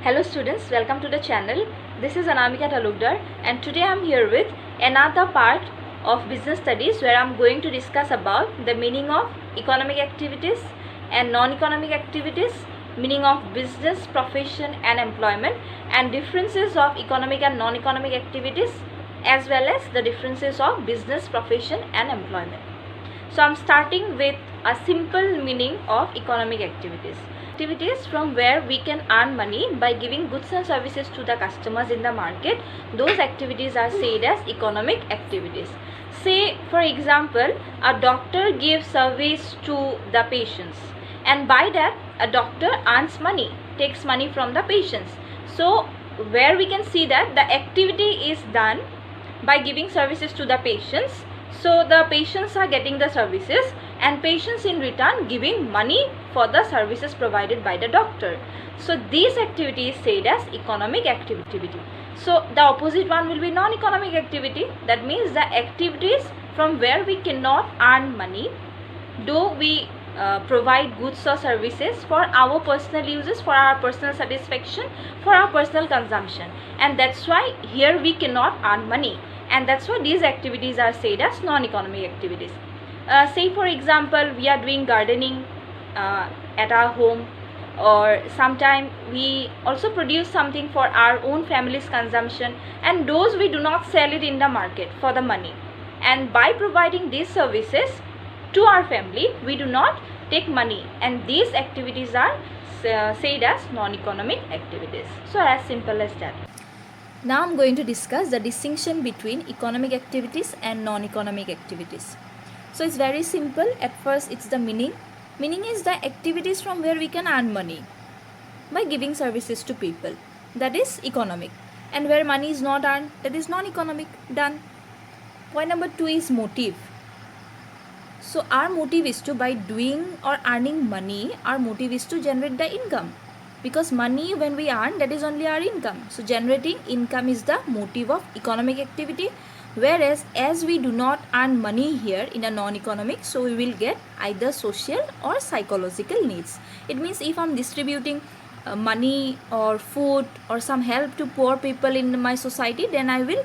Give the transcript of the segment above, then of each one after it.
Hello students, welcome to the channel. This is Anamika Talukdar and today I am here with another part of business studies where I am going to discuss about the meaning of economic activities and non-economic activities, meaning of business, profession and employment, and differences of economic and non-economic activities, as well as the differences of business, profession and employment. So I am starting with a simple meaning of economic activities. Activities from where we can earn money by giving goods and services to the customers in the market. Those activities are said as economic activities. Say for example, a doctor gives service to the patients, and by that a doctor earns money, takes money from the patients. So where we can see that the activity is done by giving services to the patients. So the patients are getting the services and patients in return giving money for the services provided by the doctor. So this activity is said as economic activity. So the opposite one will be non-economic activity. That means the activities from where we cannot earn money, though we provide goods or services for our personal uses, for our personal satisfaction, for our personal consumption, and that's why here we cannot earn money, and that's why these activities are said as non-economic activities. Say for example, we are doing gardening at our home, or sometime we also produce something for our own family's consumption, and those we do not sell it in the market for the money, and by providing these services to our family we do not take money, and these activities are said as non-economic activities. So as simple as that. Now I am going to discuss the distinction between economic activities and non-economic activities. So it's very simple. At first it's the meaning. Meaning is the activities from where we can earn money by giving services to people. That is economic. And where money is not earned, that is non-economic. Done. Point number 2 is motive. So our motive is to, by doing or earning money, our motive is to generate the income. Because money when we earn, that is only our income. So generating income is the motive of economic activity. Whereas as we do not earn money here in a non-economic, so we will get either social or psychological needs. It means if I am distributing money or food or some help to poor people in my society, then I will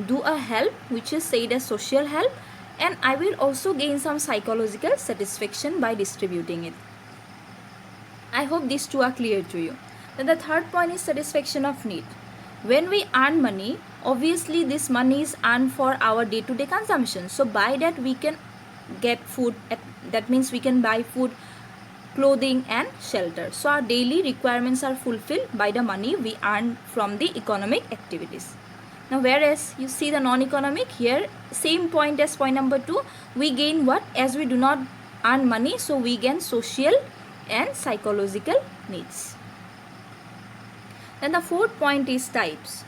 do a help which is said as social help, and I will also gain some psychological satisfaction by distributing it. I hope these two are clear to you. Then the third point is satisfaction of need. When we earn money, obviously this money is earned for our day-to-day consumption. So by that we can get food. That means we can buy food, clothing and shelter. So our daily requirements are fulfilled by the money we earn from the economic activities. Now whereas you see the non-economic, here same point as point number 2, we gain what? As we do not earn money, so we gain social and psychological needs. Then the fourth point is types.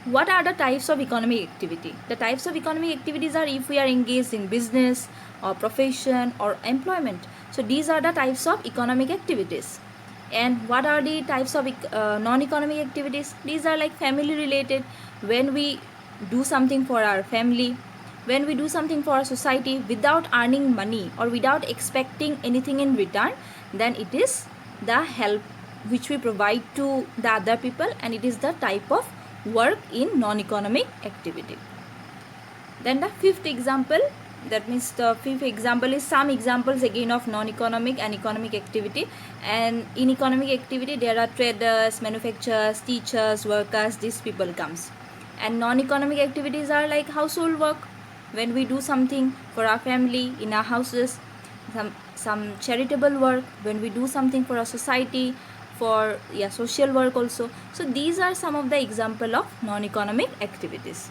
What are the types of economic activity? The types of economic activities are if we are engaged in business or profession or employment. So these are the types of economic activities. And what are the types of non-economic activities? These are like family related. When we do something for our family, when we do something for our society without earning money or without expecting anything in return, then it is the help which we provide to the other people, and it is the type of work in non-economic activity. Then the fifth example, that means the fifth example is some examples again of non-economic and economic activity. And in economic activity there are traders, manufacturers, teachers, workers, these people comes. And non-economic activities are like household work, when we do something for our family in our houses, some charitable work, when we do something for our society, for social work also. So these are some of the example of non-economic activities.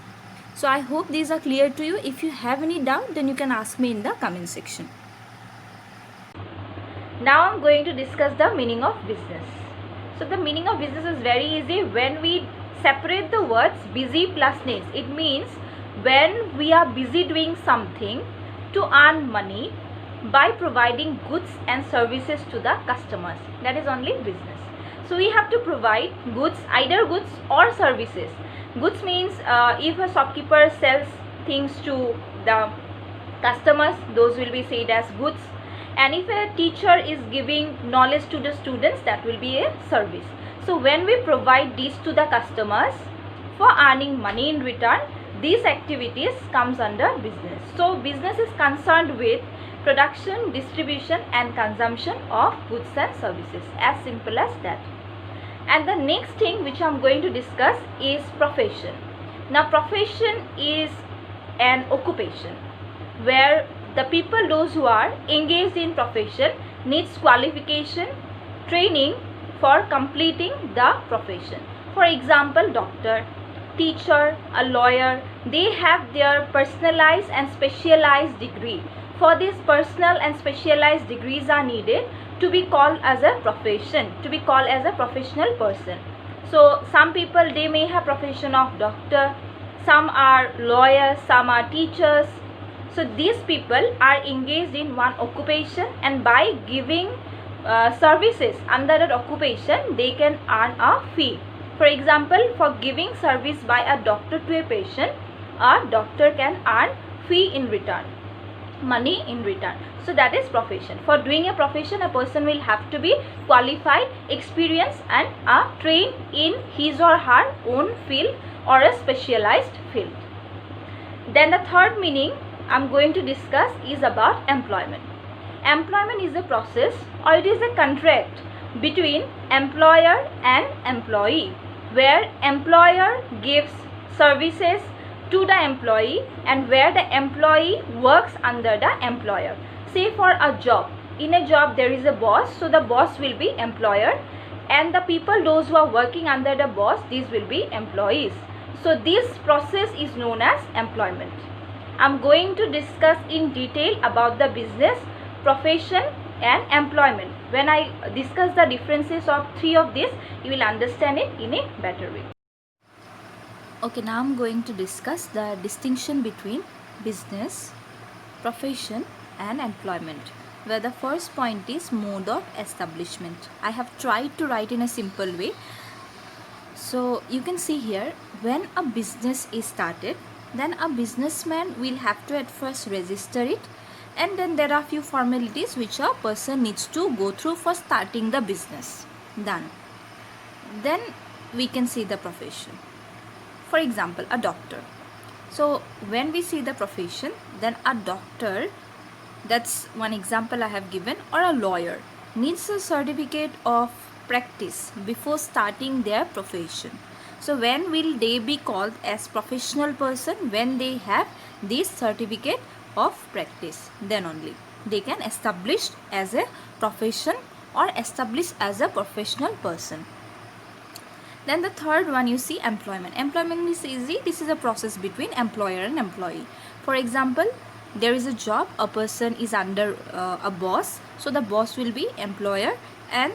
So I hope these are clear to you. If you have any doubt, then you can ask me in the comment section. Now I'm going to discuss the meaning of business. So the meaning of business is very easy. When we separate the words busy plus needs, it means when we are busy doing something to earn money by providing goods and services to the customers, that is only business. So we have to provide goods, either goods or services. Goods means if a shopkeeper sells things to the customers, those will be said as goods. And if a teacher is giving knowledge to the students, that will be a service. So when we provide these to the customers for earning money in return, these activities comes under business. So business is concerned with production, distribution and consumption of goods and services, as simple as that. And the next thing which I am going to discuss is profession. Now profession is an occupation where the people, those who are engaged in profession, needs qualification, training for completing the profession. For example, doctor, teacher, a lawyer, they have their personalized and specialized degree. For this personal and specialized degrees are needed to be called as a profession, to be called as a professional person. So some people, they may have profession of doctor, some are lawyers, some are teachers. So these people are engaged in one occupation, and by giving services under that occupation, they can earn a fee. For example, for giving service by a doctor to a patient, a doctor can earn fee in return, money in return. So that is profession. For doing a profession, a person will have to be qualified, experienced and trained in his or her own field or a specialized field. Then the third meaning I am going to discuss is about employment. Employment is a process, or it is a contract between employer and employee, where employer gives services to the employee and where the employee works under the employer. Say for a job, in a job there is a boss, so the boss will be employer, and the people, those who are working under the boss, these will be employees. So this process is known as employment. I am going to discuss in detail about the business, profession and employment. When I discuss the differences of three of these, you will understand it in a better way. Okay, now I am going to discuss the distinction between business, profession and employment, where the first point is mode of establishment. I have tried to write in a simple way. So you can see here, when a business is started, then a businessman will have to at first register it, and then there are few formalities which a person needs to go through for starting the business. Done. Then we can see the profession. For example, a doctor. So when we see the profession, then a doctor, that's one example I have given, or a lawyer needs a certificate of practice before starting their profession. So when will they be called as professional person? When they have this certificate of practice, then only they can establish as a profession or establish as a professional person. Then the third one, you see employment. Employment is easy. This is a process between employer and employee. For example, there is a job, a person is under a boss, so the boss will be employer and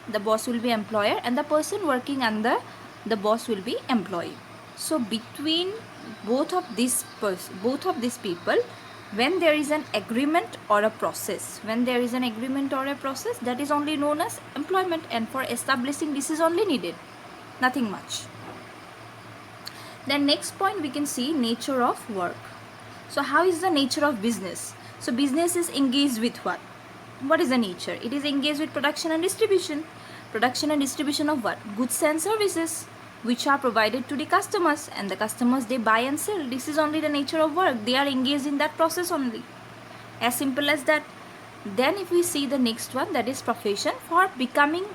the person working under the boss will be employee. So between both of these people, when there is an agreement or a process, that is only known as employment, and for establishing this is only needed, nothing much. Then next point, we can see nature of work. So how is the nature of business? So business is engaged with what? What is the nature? It is engaged with production and distribution. Production and distribution of what? Goods and services, which are provided to the customers, and the customers, they buy and sell. This is only the nature of work. They are engaged in that process only. As simple as that. Then if we see the next one, that is profession. For becoming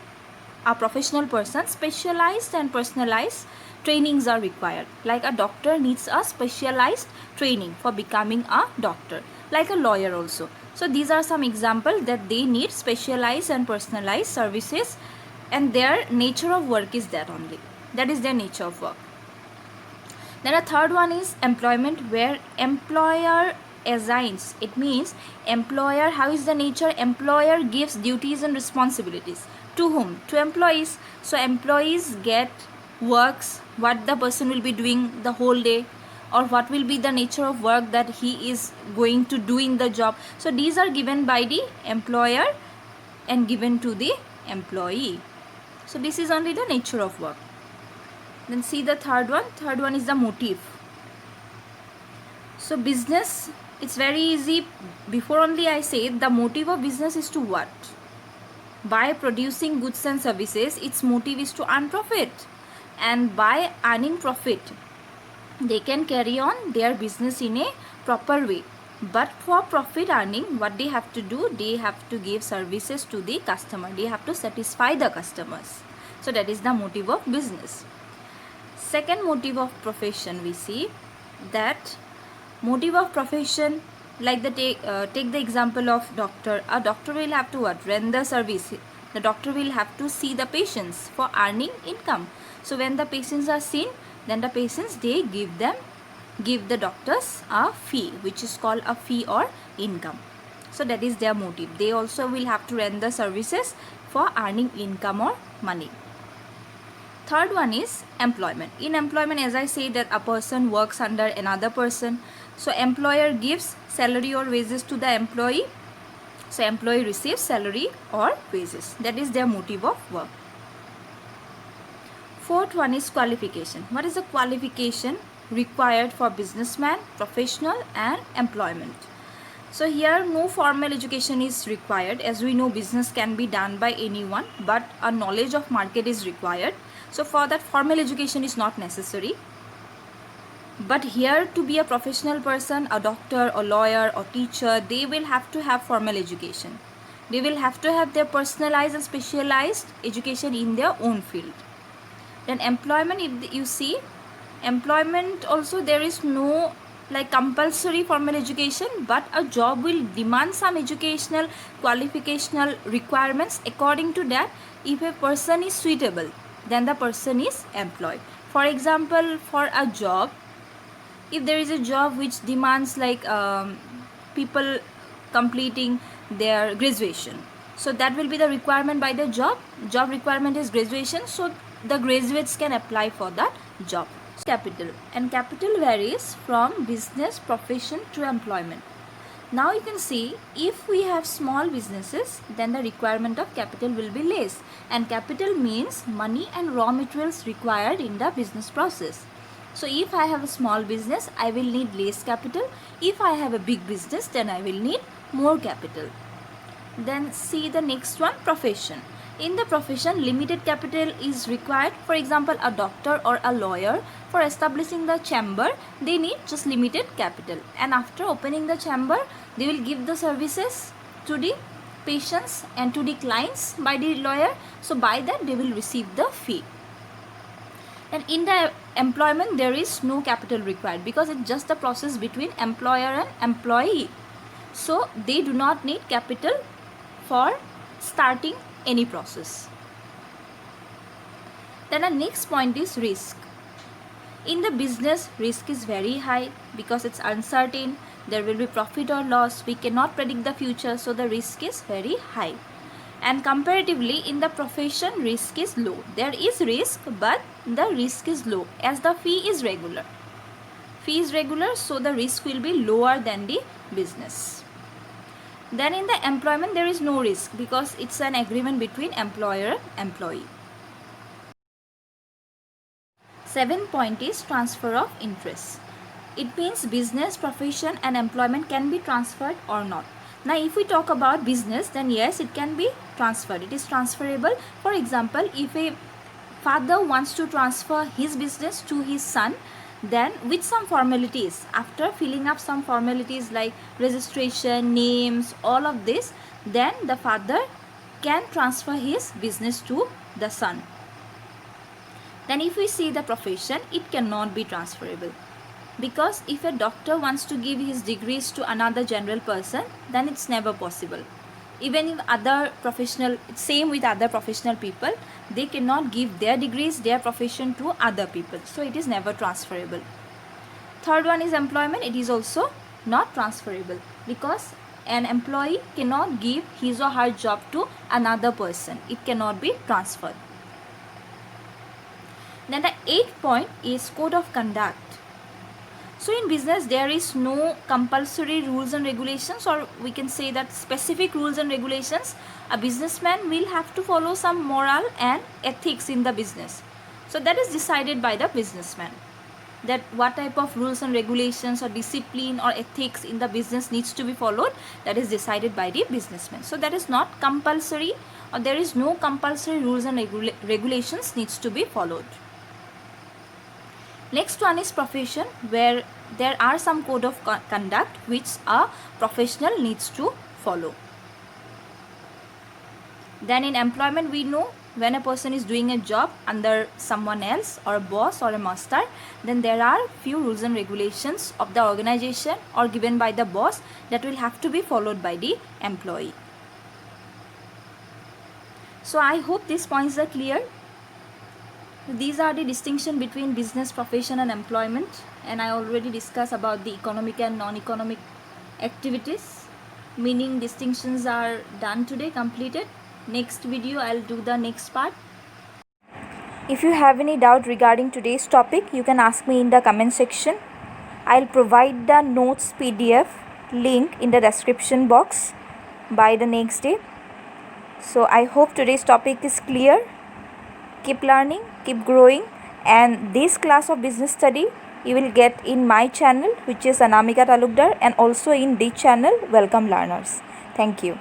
a professional person, specialized and personalized trainings are required. Like a doctor needs a specialized training for becoming a doctor, like a lawyer also. So these are some examples that they need specialized and personalized services, and their nature of work is that only. That is their nature of work. Then a third one is employment, where employer assigns. It means employer, how is the nature? Employer gives duties and responsibilities. To whom? To employees. So employees get works, what the person will be doing the whole day, or what will be the nature of work that he is going to do in the job. So these are given by the employer and given to the employee. So this is only the nature of work. Then see the third one. Third one is the motive. So business, it's very easy. Before only I say the motive of business is to what? By producing goods and services, its motive is to earn profit, and by earning profit they can carry on their business in a proper way. But for profit earning, what they have to do, they have to give services to the customer, they have to satisfy the customers. So that is the motive of business. Second motive of profession, we see that motive of profession, like take the example of doctor. A doctor will have to what? Render service. The doctor will have to see the patients for earning income. So when the patients are seen, then the patients, they give the doctors a fee, which is called a fee or income. So that is their motive. They also will have to render services for earning income or money. Third one is employment. In employment, as I say, that a person works under another person. So employer gives salary or wages to the employee. So employee receives salary or wages. That is their motive of work. Fourth one is qualification. What is the qualification required for businessman, professional and employment? So here no formal education is required. As we know, business can be done by anyone, but a knowledge of market is required. So for that, formal education is not necessary. But here, to be a professional person, a doctor, a lawyer or teacher, they will have to have formal education. They will have to have their personalized and specialized education in their own field. Then employment, if you see, employment also, there is no like compulsory formal education, but a job will demand some educational qualificational requirements. According to that, if a person is suitable, then the person is employed. For example, for a job, if there is a job which demands like people completing their graduation, so that will be the requirement by the job requirement is graduation, so the graduates can apply for that job. Capital, and capital varies from business, profession to employment. Now you can see, if we have small businesses, then the requirement of capital will be less, and capital means money and raw materials required in the business process. So if I have a small business, I will need less capital. If I have a big business, then I will need more capital. Then see the next one, profession. In the profession, limited capital is required. For example, a doctor or a lawyer, for establishing the chamber, they need just limited capital. And after opening the chamber, they will give the services to the patients and to the clients by the lawyer. So by that, they will receive the fee. And in the employment, there is no capital required, because it's just the process between employer and employee. So they do not need capital for starting any process. Then the next point is risk. In the business, risk is very high because it's uncertain. There will be profit or loss. We cannot predict the future, so the risk is very high. And comparatively, in the profession, risk is low. There is risk, but the risk is low as the fee is regular. Fee is regular, so the risk will be lower than the business. Then in the employment, there is no risk because it's an agreement between employer and employee. 7th point is transfer of interest. It means business, profession and employment can be transferred or not. Now if we talk about business, then yes, it can be transferred. It is transferable. For example, if a father wants to transfer his business to his son, then with some formalities, after filling up some formalities like registration, names, all of this, then the father can transfer his business to the son. Then if we see the profession, it cannot be transferable, because if a doctor wants to give his degrees to another general person, then it's never possible. Even if other professional, same with other professional people, they cannot give their degrees, their profession to other people. So it is never transferable. Third one is employment. It is also not transferable because an employee cannot give his or her job to another person. It cannot be transferred. Then the 8th point is code of conduct. So in business, there is no compulsory rules and regulations, or we can say that specific rules and regulations. A businessman will have to follow some moral and ethics in the business. So that is decided by the businessman. that what type of rules and regulations or discipline or ethics in the business needs to be followed, that is decided by the businessman. So that is not compulsory, or there is no compulsory rules and regulations needs to be followed. Next one is profession, where there are some code of conduct which a professional needs to follow. Then in employment, we know when a person is doing a job under someone else or a boss or a master, then there are few rules and regulations of the organization or given by the boss that will have to be followed by the employee. So I hope these points are clear. These are the distinction between business, profession and employment, and I already discussed about the economic and non-economic activities. Meaning distinctions are done today, completed. Next video I'll do the next part. If you have any doubt regarding today's topic, you can ask me in the comment section. I'll provide the notes PDF link in the description box by the next day. So I hope today's topic is clear. Keep learning, keep growing, and this class of business study you will get in my channel, which is Anamika Talukdar, and also in this channel, Welcome Learners. Thank you.